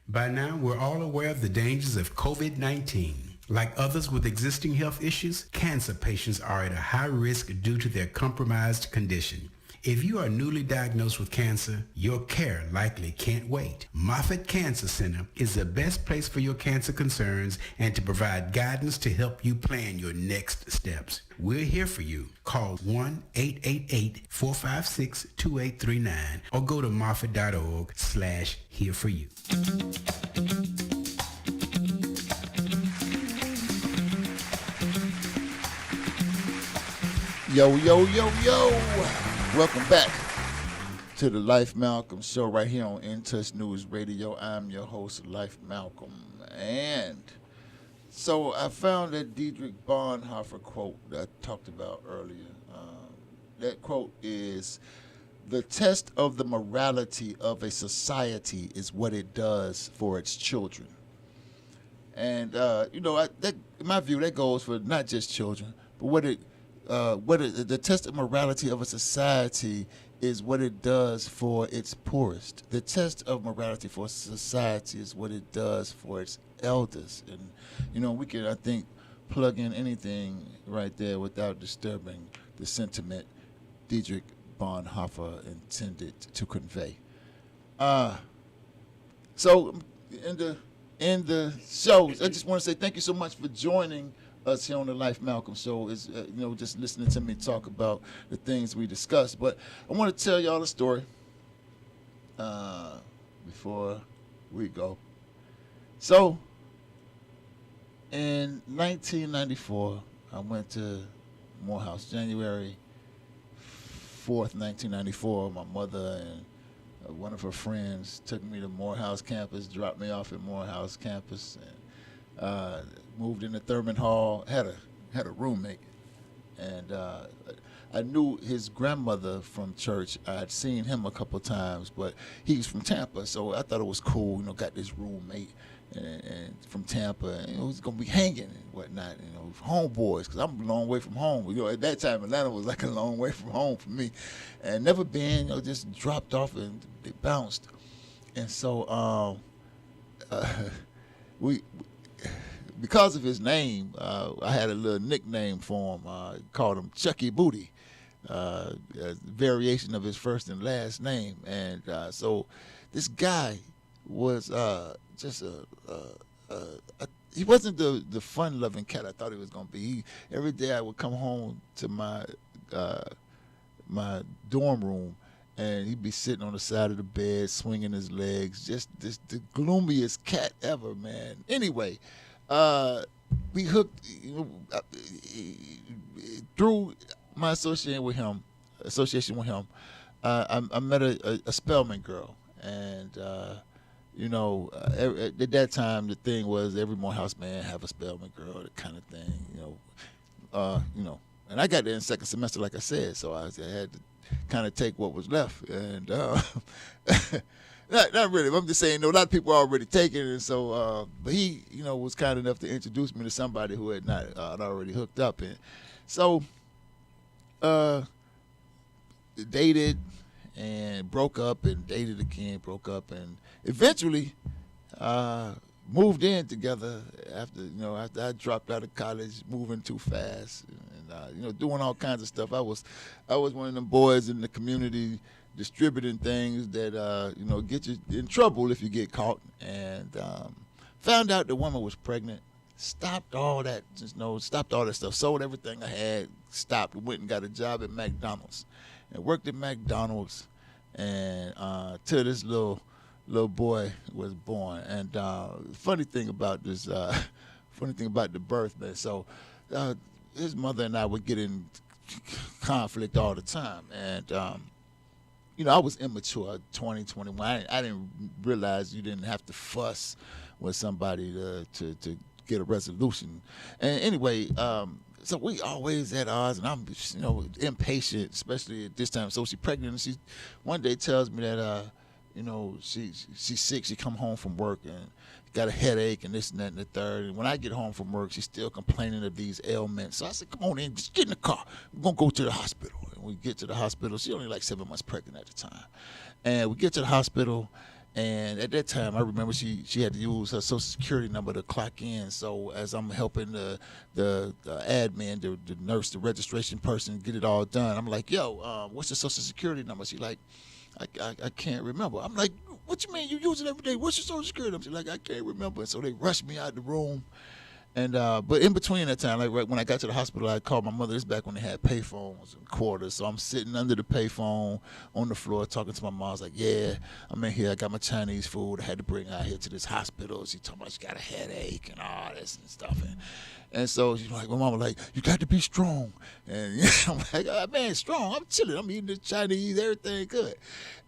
D: By now, we're all aware of the dangers of COVID-19. Like others with existing health issues, cancer patients are at a high risk due to their compromised condition. If you are newly diagnosed with cancer, your care likely can't wait. Moffitt Cancer Center is the best place for your cancer concerns and to provide guidance to help you plan your next steps. We're here for you. Call 1-888-456-2839 or go to moffitt.org/here-for-you.
B: Yo. Welcome back to the Life Malcolm Show right here on In Touch News Radio. I'm your host, Life Malcolm. And so I found that Dietrich Bonhoeffer quote that I talked about earlier. That quote is, "The test of the morality of a society is what it does for its children." And, in my view, that goes for not just children, but the test of morality of a society is what it does for its poorest. The test of morality for society is what it does for its elders. And, we can, I think, plug in anything right there without disturbing the sentiment Dietrich Bonhoeffer intended to convey. So, in the show, I just want to say thank you so much for joining us here on the Life Malcolm Show. Is just listening to me talk about the things we discussed. But I want to tell y'all a story before we go. So in 1994, I went to Morehouse, January 4th, 1994. My mother and one of her friends took me to Morehouse campus, dropped me off at Morehouse campus, and moved into Thurman Hall. Had a roommate, and I knew his grandmother from church. I had seen him a couple of times, but he's from Tampa, so I thought it was cool. Got this roommate, and from Tampa, and it was gonna be hanging and whatnot, homeboys, because I'm a long way from home. At that time, Atlanta was like a long way from home for me, and never been. Just dropped off and they bounced, and so we. Because of his name, I had a little nickname for him. Called him Chucky Booty, a variation of his first and last name. And so this guy was just he wasn't the fun-loving cat I thought he was going to be. Every day I would come home to my dorm room, and he'd be sitting on the side of the bed, swinging his legs, just the gloomiest cat ever, man. Anyway, we hooked through my association with him. I met a Spelman girl, and at that time the thing was every Morehouse man have a Spelman girl, that kind of thing, And I got there in second semester, like I said, so I had to kind of take what was left, and not really. I'm just saying, a lot of people are already taken, and so, but he, was kind enough to introduce me to somebody who had not already hooked up, and so, dated and broke up, and dated again, broke up, and eventually, moved in together after I dropped out of college, moving too fast, and doing all kinds of stuff. I was one of them boys in the community distributing things that get you in trouble if you get caught, and found out the woman was pregnant. Stopped all that stuff. Sold everything I had. Stopped. Went and got a job at McDonald's, and worked at McDonald's, and till this little boy was born. And funny thing about the birth, man. So his mother and I would get in conflict all the time, and I was immature, 20, 21. I didn't realize you didn't have to fuss with somebody to get a resolution. And anyway, so we always at odds, and I'm impatient, especially at this time. So she's pregnant, and she one day tells me that she's sick. She come home from work and got a headache and this and that and the third. And when I get home from work, she's still complaining of these ailments. So I said, come on in, just get in the car. We're going to go to the hospital. And we get to the hospital. She's only like 7 months pregnant at the time. And we get to the hospital, and at that time, I remember she had to use her Social Security number to clock in. So as I'm helping the admin, the nurse, the registration person get it all done, I'm like, yo, what's your Social Security number? She like, I can't remember. I'm like, what you mean? You use it every day. What's your Social Security number? She's like, I can't remember. And so they rushed me out the room. And but in between that time, like right when I got to the hospital, I called my mother. This back when they had payphones and quarters. So I'm sitting under the payphone on the floor talking to my mom. I was like, yeah, I'm in here. I got my Chinese food. I had to bring her out here to this hospital. She told me she got a headache and all this and stuff. And so she's like, my mama like, you got to be strong. And I'm like, oh, man, strong. I'm chilling. I'm eating the Chinese, everything good.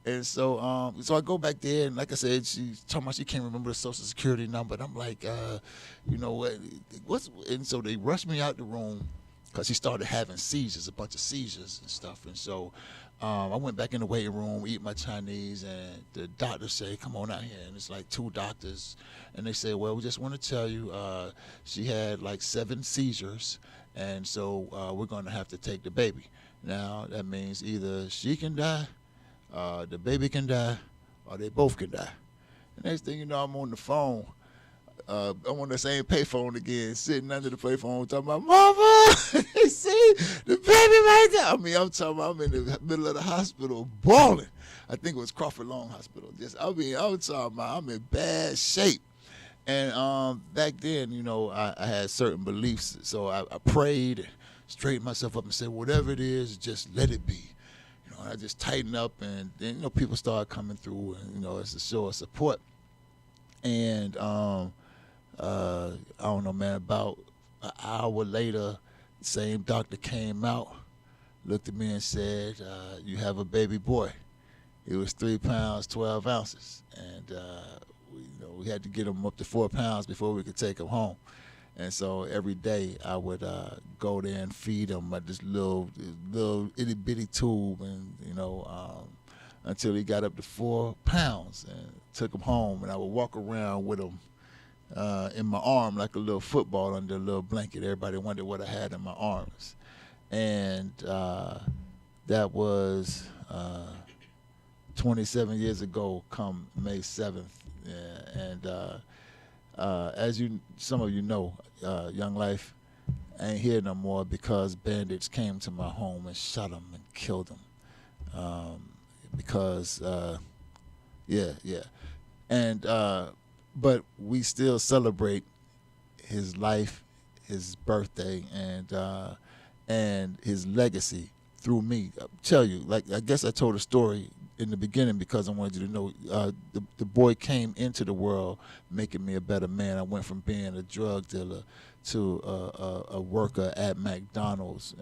B: And so so I go back there, and like I said, she's talking about she can't remember the Social Security number. And I'm like, what's? And so they rushed me out the room because she started having seizures, a bunch of seizures and stuff. And so I went back in the waiting room, eat my Chinese, and the doctor said, come on out here. And it's like 2 doctors. And they say, well, we just want to tell you she had like 7 seizures, and so we're going to have to take the baby. Now, that means either she can die, the baby can die, or they both can die. The next thing you know, I'm on the phone. I'm on the same payphone again, sitting under the payphone, talking about, Mama, they see the baby right there. I mean, I'm talking about I'm in the middle of the hospital bawling. I think it was Crawford Long Hospital. I'm talking about I'm in bad shape. And back then, I had certain beliefs, so I prayed, straightened myself up, and said, whatever it is, just let it be. I just tightened up, and then people started coming through, and it's a show of support. And I don't know, man, about an hour later, the same doctor came out, looked at me and said, you have a baby boy. He was 3 pounds, 12 ounces. And we had to get him up to 4 pounds before we could take him home. And so every day I would go there and feed him at this little itty bitty tube, and until he got up to 4 pounds, and took him home. And I would walk around with him in my arm like a little football under a little blanket. Everybody wondered what I had in my arms. And that was 27 years ago come May 7th. Yeah, and as some of you know, Young Life ain't here no more because bandits came to my home and shot him and killed him. And but we still celebrate his life, his birthday, and his legacy through me. I'll tell you, like, I guess I told a story in the beginning because I wanted you to know the boy came into the world making me a better man. I went from being a drug dealer to a worker at McDonald's,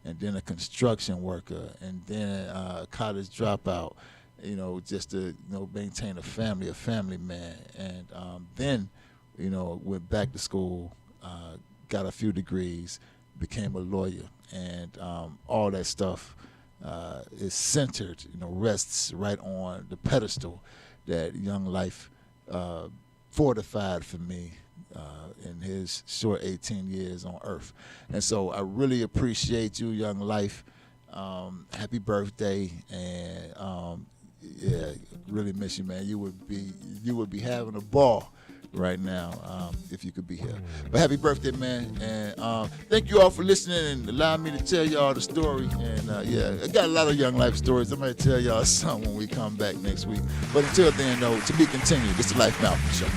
B: and then a construction worker, and then a college dropout, just to maintain a family man. And then went back to school, got a few degrees, became a lawyer, and all that stuff is centered, rests right on the pedestal that Young Life fortified for me in his short 18 years on earth. And so I really appreciate you, Young Life. Happy birthday, and really miss you, man. You would be having a ball right now if you could be here. But happy birthday, man, and thank you all for listening and allowing me to tell y'all the story. And I got a lot of Young Life stories. I'm going to tell y'all some when we come back next week. But until then, though, to be continued. It's the Life Malcolm Show.